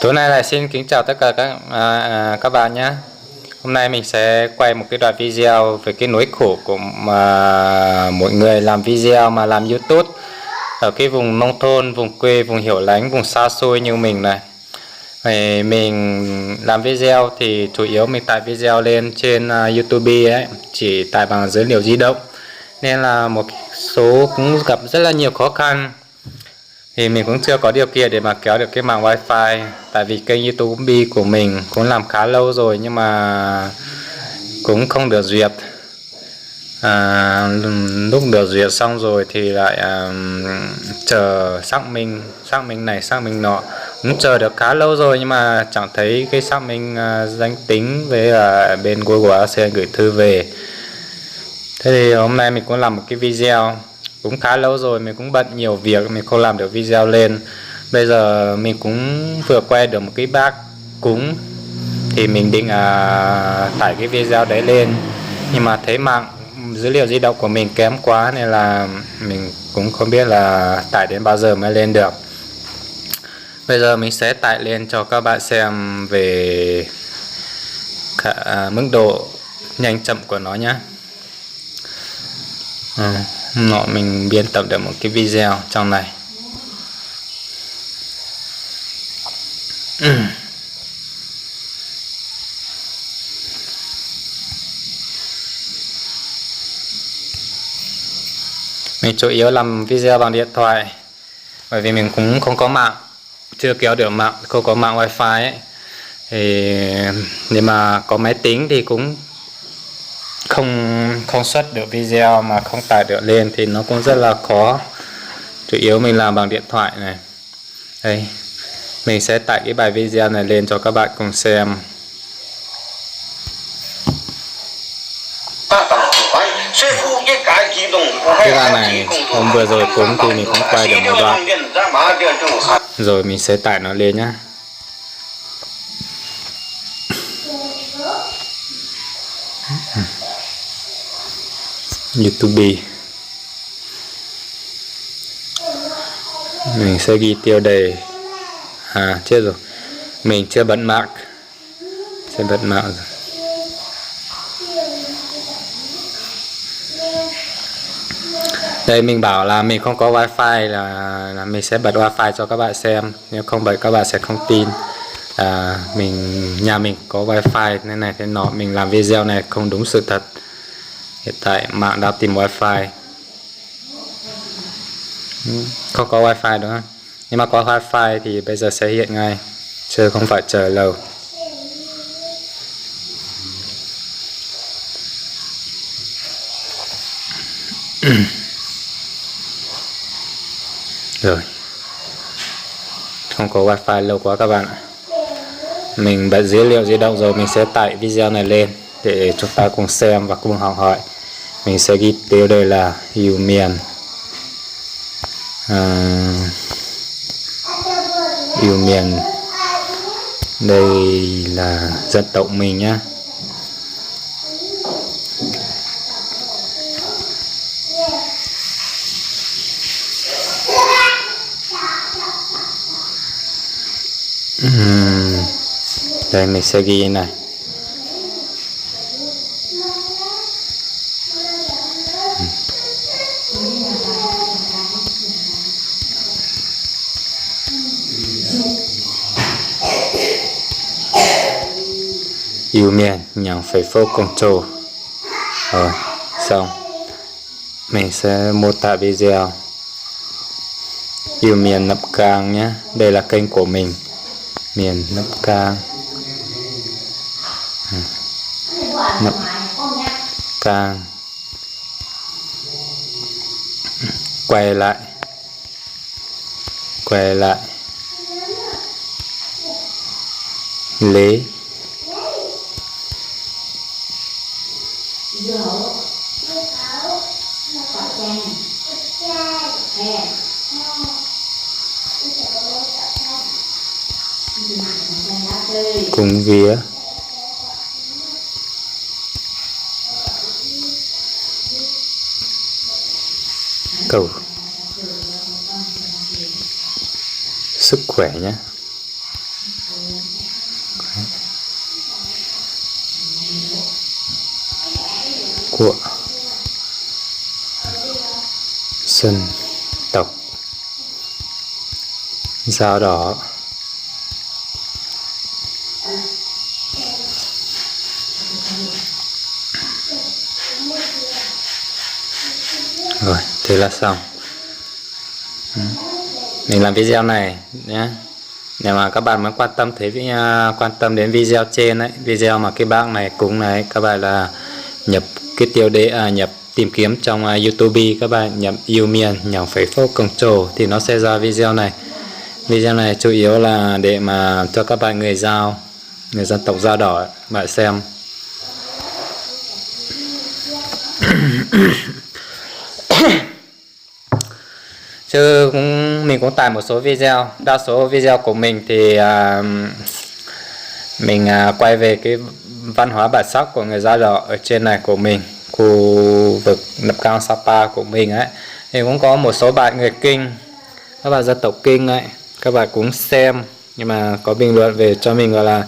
Tối nay lại xin kính chào tất cả các bạn nhé. Hôm nay mình sẽ quay một cái đoạn video về cái nỗi khổ của mỗi người làm video mà làm YouTube ở cái vùng nông thôn, vùng quê, vùng hiểu lánh, vùng xa xôi như mình này. Mình làm video thì chủ yếu mình tải video lên trên YouTube ấy, chỉ tải bằng dữ liệu di động, nên là một số cũng gặp rất là nhiều khó khăn. Thì mình cũng chưa có điều kiện để mà kéo được cái mạng wifi, tại vì kênh YouTube của mình cũng làm khá lâu rồi nhưng mà cũng không được duyệt. Lúc được duyệt xong rồi thì lại chờ xác minh này xác minh nọ, cũng chờ được khá lâu rồi nhưng mà chẳng thấy cái xác minh danh tính với bên Google AdSense gửi thư về. Thế thì hôm nay mình cũng làm một cái video, cũng khá lâu rồi, mình cũng bận nhiều việc, mình không làm được video lên. Bây giờ mình cũng vừa quay được một cái bát cúng, thì mình định tải cái video đấy lên, nhưng mà thấy mạng dữ liệu di động của mình kém quá nên là mình cũng không biết là tải đến bao giờ mới lên được. Bây giờ mình sẽ tải lên cho các bạn xem về mức độ nhanh chậm của nó nhé. Mình biên tập được một cái video trong này. Mình chủ yếu làm video bằng điện thoại, bởi vì mình cũng không có mạng, chưa kéo được mạng, không có mạng wifi ấy. Thì nếu mà có máy tính thì cũng không xuất được video, mà không tải được lên thì nó cũng rất là khó. Chủ yếu mình làm bằng điện thoại này. Đây, mình sẽ tải cái bài video này lên cho các bạn cùng xem. Cái đoạn này hôm vừa rồi cúng thì mình cũng quay được một đoạn, rồi mình sẽ tải nó lên nhá. YouTube mình sẽ ghi tiêu đề. Chết rồi, mình chưa bật mạng, sẽ bật mạng rồi. Đây, mình bảo là mình không có wifi, là mình sẽ bật wifi cho các bạn xem, nếu không bật các bạn sẽ không tin. Nhà mình có wifi nên này thế nọ, mình làm video này không đúng sự thật. Hiện tại mạng đã tìm wifi, không có wifi đúng không? Nhưng mà có wifi thì bây giờ sẽ hiện ngay, chứ không phải chờ lâu. Rồi, không có wifi lâu quá các bạn ạ. Mình bật dữ liệu di động rồi, mình sẽ tải video này lên để chúng ta cùng xem và cùng học hỏi. Mình sẽ ghi tiêu đề là Yêu Miền. Yêu miền, đây là dân tộc mình nhá. Đây mình sẽ ghi này. Yêu miền nhằm phải phố công trồ. Rồi, xong. Mình sẽ mô tả video. Yêu miền Nậm Cang nhé. Đây là kênh của mình, miền Nậm Cang. Nậm Cang. Quay lại Lế. Cúng vía. Cầu sức khỏe nhé. của dân tộc Dao Đỏ. Rồi, thế là xong. Mình làm video này nhé. Nếu mà các bạn muốn quan tâm đến video trên đấy, video mà cái bác này cúng này, các bạn là nhập cái tiêu đề nhập tìm kiếm trong YouTube, các bạn nhập yêu miền nhằm phẩy phô công trồ thì nó sẽ ra video này. Video này chủ yếu là để mà cho các bạn người Dao, người dân tộc Dao Đỏ bạn xem. Chứ mình cũng tải một số video, đa số video của mình thì mình quay về cái văn hóa bản sắc của người Dao Đỏ ở trên này của mình, khu vực Nậm Cang Sapa của mình ấy. Thì cũng có một số bạn người Kinh, các bạn dân tộc Kinh ấy, các bạn cũng xem nhưng mà có bình luận về cho mình gọi là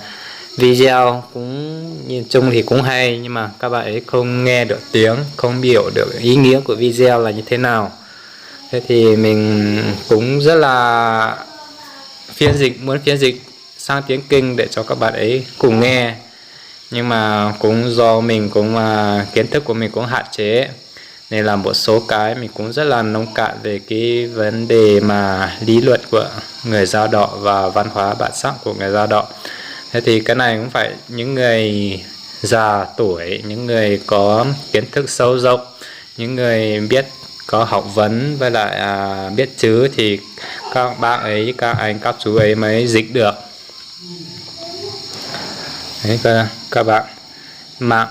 video cũng nhìn chung thì cũng hay, nhưng mà các bạn ấy không nghe được tiếng, không hiểu được ý nghĩa của video là như thế nào. Thế thì mình cũng rất là muốn phiên dịch sang tiếng Kinh để cho các bạn ấy cùng nghe, nhưng mà cũng do mình cũng kiến thức của mình cũng hạn chế nên là một số cái mình cũng rất là nông cạn về cái vấn đề mà lý luận của người Dao Đỏ và văn hóa bản sắc của người Dao Đỏ. Thế thì cái này cũng phải những người già tuổi, những người có kiến thức sâu rộng, những người biết có học vấn với lại biết chữ thì các bác ấy, các anh, các chú ấy mới dịch được. Đấy, các bạn, mạng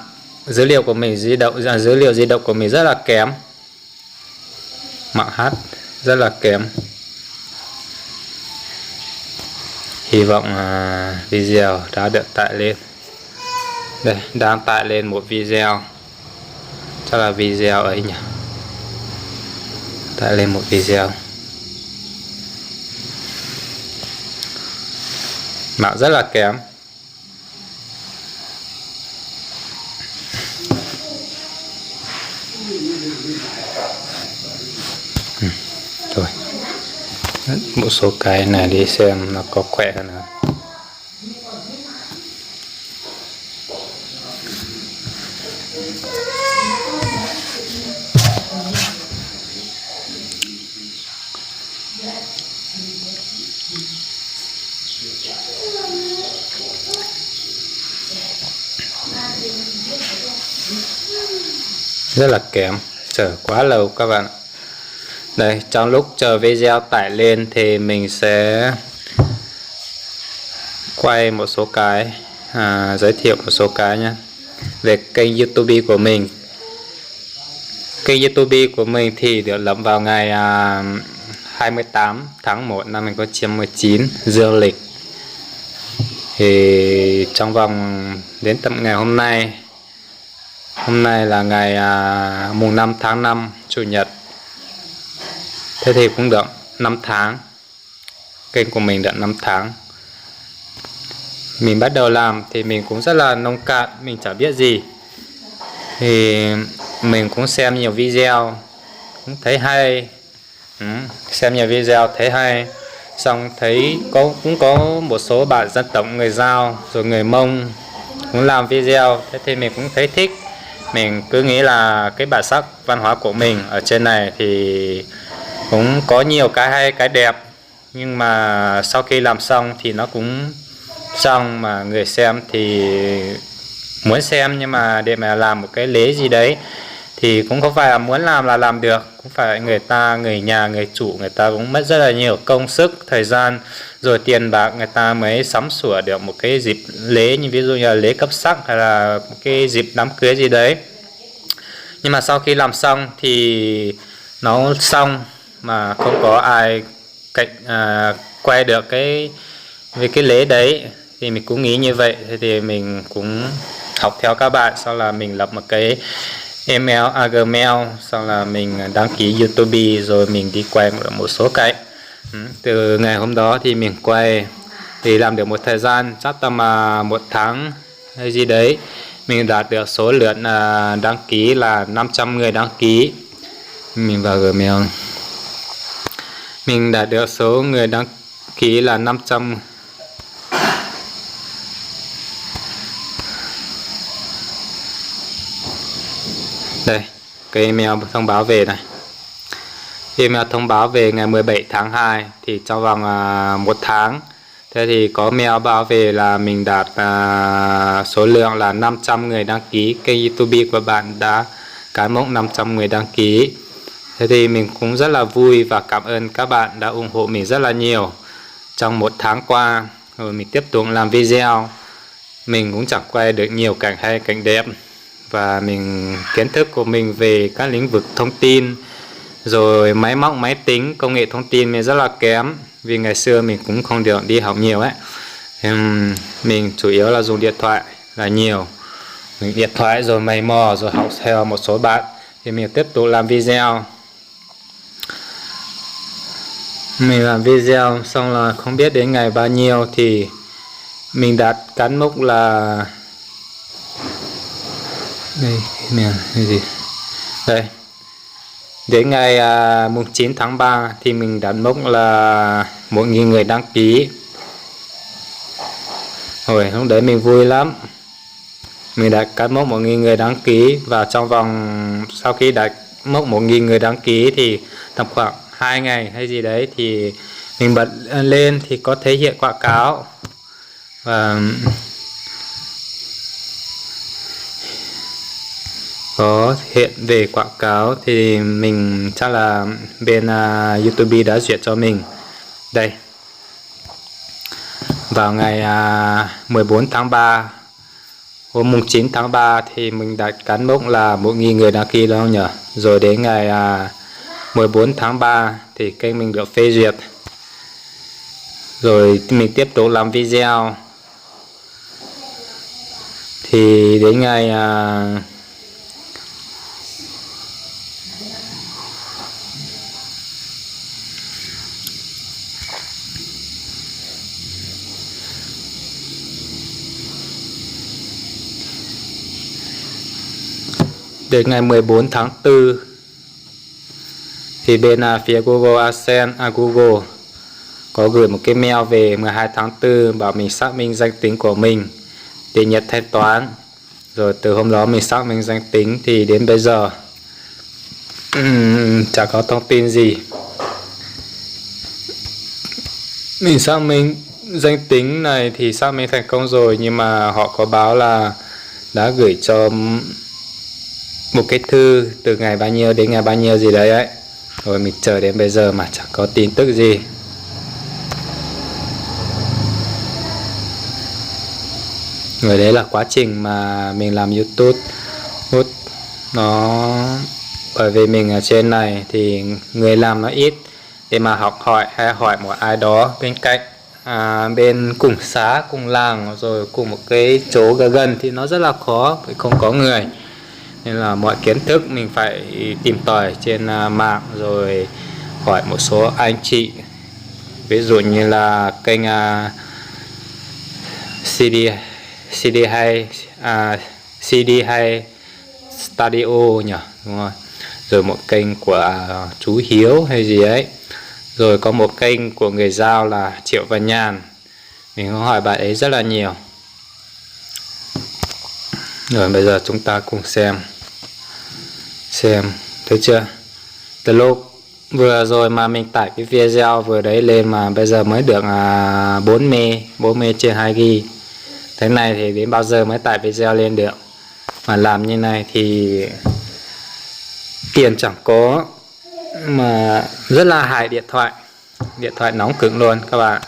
dữ liệu của mình dữ liệu di động của mình rất là kém, mạng hát rất là kém. Hy vọng video đã được tải lên. Đây, đang tải lên một video, chắc là video ấy nhỉ, tải lên một video. Mạng rất là kém. Rồi, một số cái này đi xem nó có khỏe hơn nào. Rất là kém, chờ quá lâu các bạn. Đây, trong lúc chờ video tải lên thì mình sẽ quay một số cái, giới thiệu một số cái nhé về kênh YouTube của mình. Kênh YouTube của mình thì được lập vào ngày 28 tháng 1 năm 2019 dương lịch. Thì trong vòng đến tận ngày hôm nay là ngày mùng 5 tháng 5 Chủ nhật. Thế thì cũng được 5 tháng. Kênh của mình được 5 tháng. Mình bắt đầu làm thì mình cũng rất là nông cạn, mình chả biết gì. Thì mình cũng xem nhiều video, cũng thấy hay. Xem nhiều video thấy hay. Xong thấy cũng có một số bạn dân tộc người Dao rồi người Mông cũng làm video. Thế thì mình cũng thấy thích. Mình cứ nghĩ là cái bản sắc văn hóa của mình ở trên này thì cũng có nhiều cái hay, cái đẹp. Nhưng mà sau khi làm xong thì nó cũng xong, mà người xem thì muốn xem, nhưng mà để mà làm một cái lễ gì đấy thì cũng không phải là muốn làm là làm được. Cũng phải người nhà, người chủ người ta cũng mất rất là nhiều công sức, thời gian rồi tiền bạc, người ta mới sắm sửa được một cái dịp lễ, như ví dụ như là lễ cấp sắc hay là một cái dịp đám cưới gì đấy. Nhưng mà sau khi làm xong thì nó xong mà không có ai quay được về cái lễ đấy, thì mình cũng nghĩ như vậy. Thế thì mình cũng học theo các bạn, sau là mình lập một cái email, Gmail, sau là mình đăng ký YouTube, rồi mình đi quay một số cái. Từ ngày hôm đó thì mình quay thì làm được một thời gian, chắc tầm 1 tháng hay gì đấy, Mình đạt được số lượng đăng ký là 500 người đăng ký. Mình vào Gmail. Mình đạt được số người đăng ký là 500. Đây, cái email thông báo về này. Email thông báo về ngày 17 tháng 2 thì trong vòng 1 tháng. Thế thì có mail báo về là mình đạt số lượng là 500 người đăng ký. Kênh YouTube của bạn đã cán mốc 500 người đăng ký. Thế thì mình cũng rất là vui và cảm ơn các bạn đã ủng hộ mình rất là nhiều trong 1 tháng qua. Rồi mình tiếp tục làm video. Mình cũng chẳng quay được nhiều cảnh hay cảnh đẹp. Và kiến thức của mình về các lĩnh vực thông tin, rồi máy móc, máy tính, công nghệ thông tin mình rất là kém. Vì ngày xưa mình cũng không được đi học nhiều ấy. Mình chủ yếu là dùng điện thoại là nhiều. Mình điện thoại rồi mày mò rồi học theo một số bạn. Thì mình tiếp tục làm video. Mình làm video xong là không biết đến ngày bao nhiêu thì mình đạt cán mốc là đây, cái gì? Đây. Đến ngày mùng 9 tháng 3 thì mình đạt mốc là 1.000 người đăng ký. Rồi lúc đấy mình vui lắm. Mình đạt cán mốc 1.000 người đăng ký. Và trong vòng sau khi đạt mốc 1.000 người đăng ký thì tầm khoảng 2 ngày hay gì đấy thì mình bật lên thì có thể hiện quảng cáo. Và có hiện về quảng cáo thì mình chắc là bên YouTube đã duyệt cho mình. Đây. Vào ngày 14 tháng 3, hôm mùng 9 tháng 3 thì mình đạt cán mốc là 1.000 người đăng ký đâu nhỉ. Rồi đến ngày 14 tháng 3 thì kênh mình được phê duyệt. Rồi mình tiếp tục làm video. Thì đến ngày đến ngày 14 tháng 4 thì bên phía Google AdSense, Google có gửi một cái mail về 12 tháng 4 bảo mình xác minh danh tính của mình để nhận thanh toán. Rồi từ hôm đó mình xác minh danh tính thì đến bây giờ chả có thông tin gì. Mình xác minh danh tính này thì xác minh thành công rồi, nhưng mà họ có báo là đã gửi cho một cái thư từ ngày bao nhiêu đến ngày bao nhiêu gì đấy ấy. Rồi mình chờ đến bây giờ mà chẳng có tin tức gì. Rồi đấy là quá trình mà mình làm YouTube. Nó bởi vì mình ở trên này thì người làm nó ít để mà học hỏi hay hỏi một ai đó bên cạnh, bên cùng xã, cùng làng, rồi cùng một cái chỗ gần thì nó rất là khó vì không có người. Nên là mọi kiến thức mình phải tìm tòi trên mạng, rồi hỏi một số anh chị. Ví dụ như là kênh CD hay Studio nhỉ, đúng rồi. Rồi một kênh của chú Hiếu hay gì ấy. Rồi có một kênh của người Dao là Triệu Văn Nhàn. Mình có hỏi bạn ấy rất là nhiều. Rồi bây giờ chúng ta cùng xem. Thấy chưa? Từ lúc vừa rồi mà mình tải cái video vừa đấy lên mà bây giờ mới được 4 MB trên 2GB. Thế này thì đến bao giờ mới tải video lên được. Mà làm như này thì tiền chẳng có mà rất là hại điện thoại. Điện thoại nóng cứng luôn các bạn.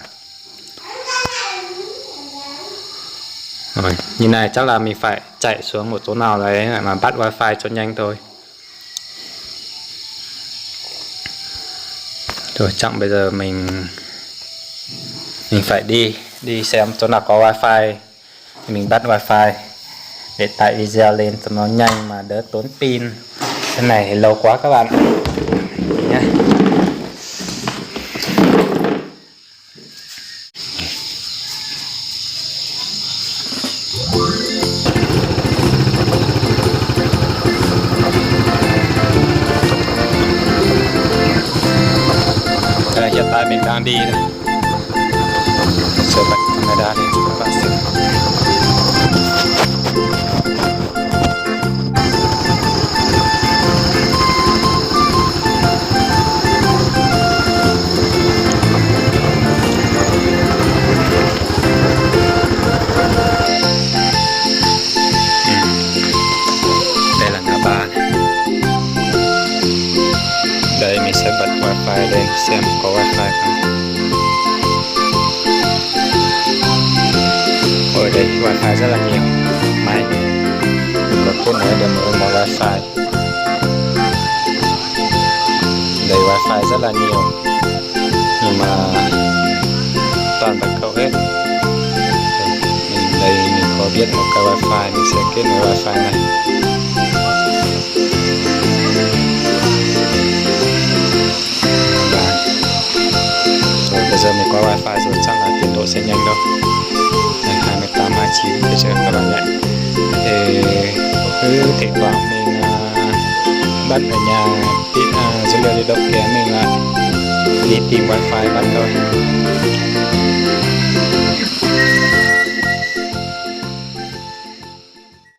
Rồi, như này chắc là mình phải chạy xuống một chỗ nào đấy mà bắt wifi cho nhanh thôi. Rồi chắc bây giờ mình phải đi xem chỗ nào có wifi thì mình bắt wifi để tải video lên cho nó nhanh mà đỡ tốn pin. Cái này thì lâu quá các bạn nhé. đang đi đây. Sẽ bật camera lên cho các bạn xem. Đây là ngã ba này. Đây mình sẽ bật wifi lên xem có wifi không. Ở đây wifi rất là nhiều máy, mình có kết nối được một wifi. Đây wifi rất là nhiều nhưng mà toàn bật khẩu hết. Đây mình có biết một cái wifi, mình sẽ kết nối wifi này. Rồi bây giờ mình có wifi rồi, chắc là tiến độ sẽ nhanh đâu. 28, 29 để cho các bạn nhé. Thì cứ thỉnh thoảng mình bắt ở nhà dữ liệu di động kém mình lại đi tìm wifi bắt thôi.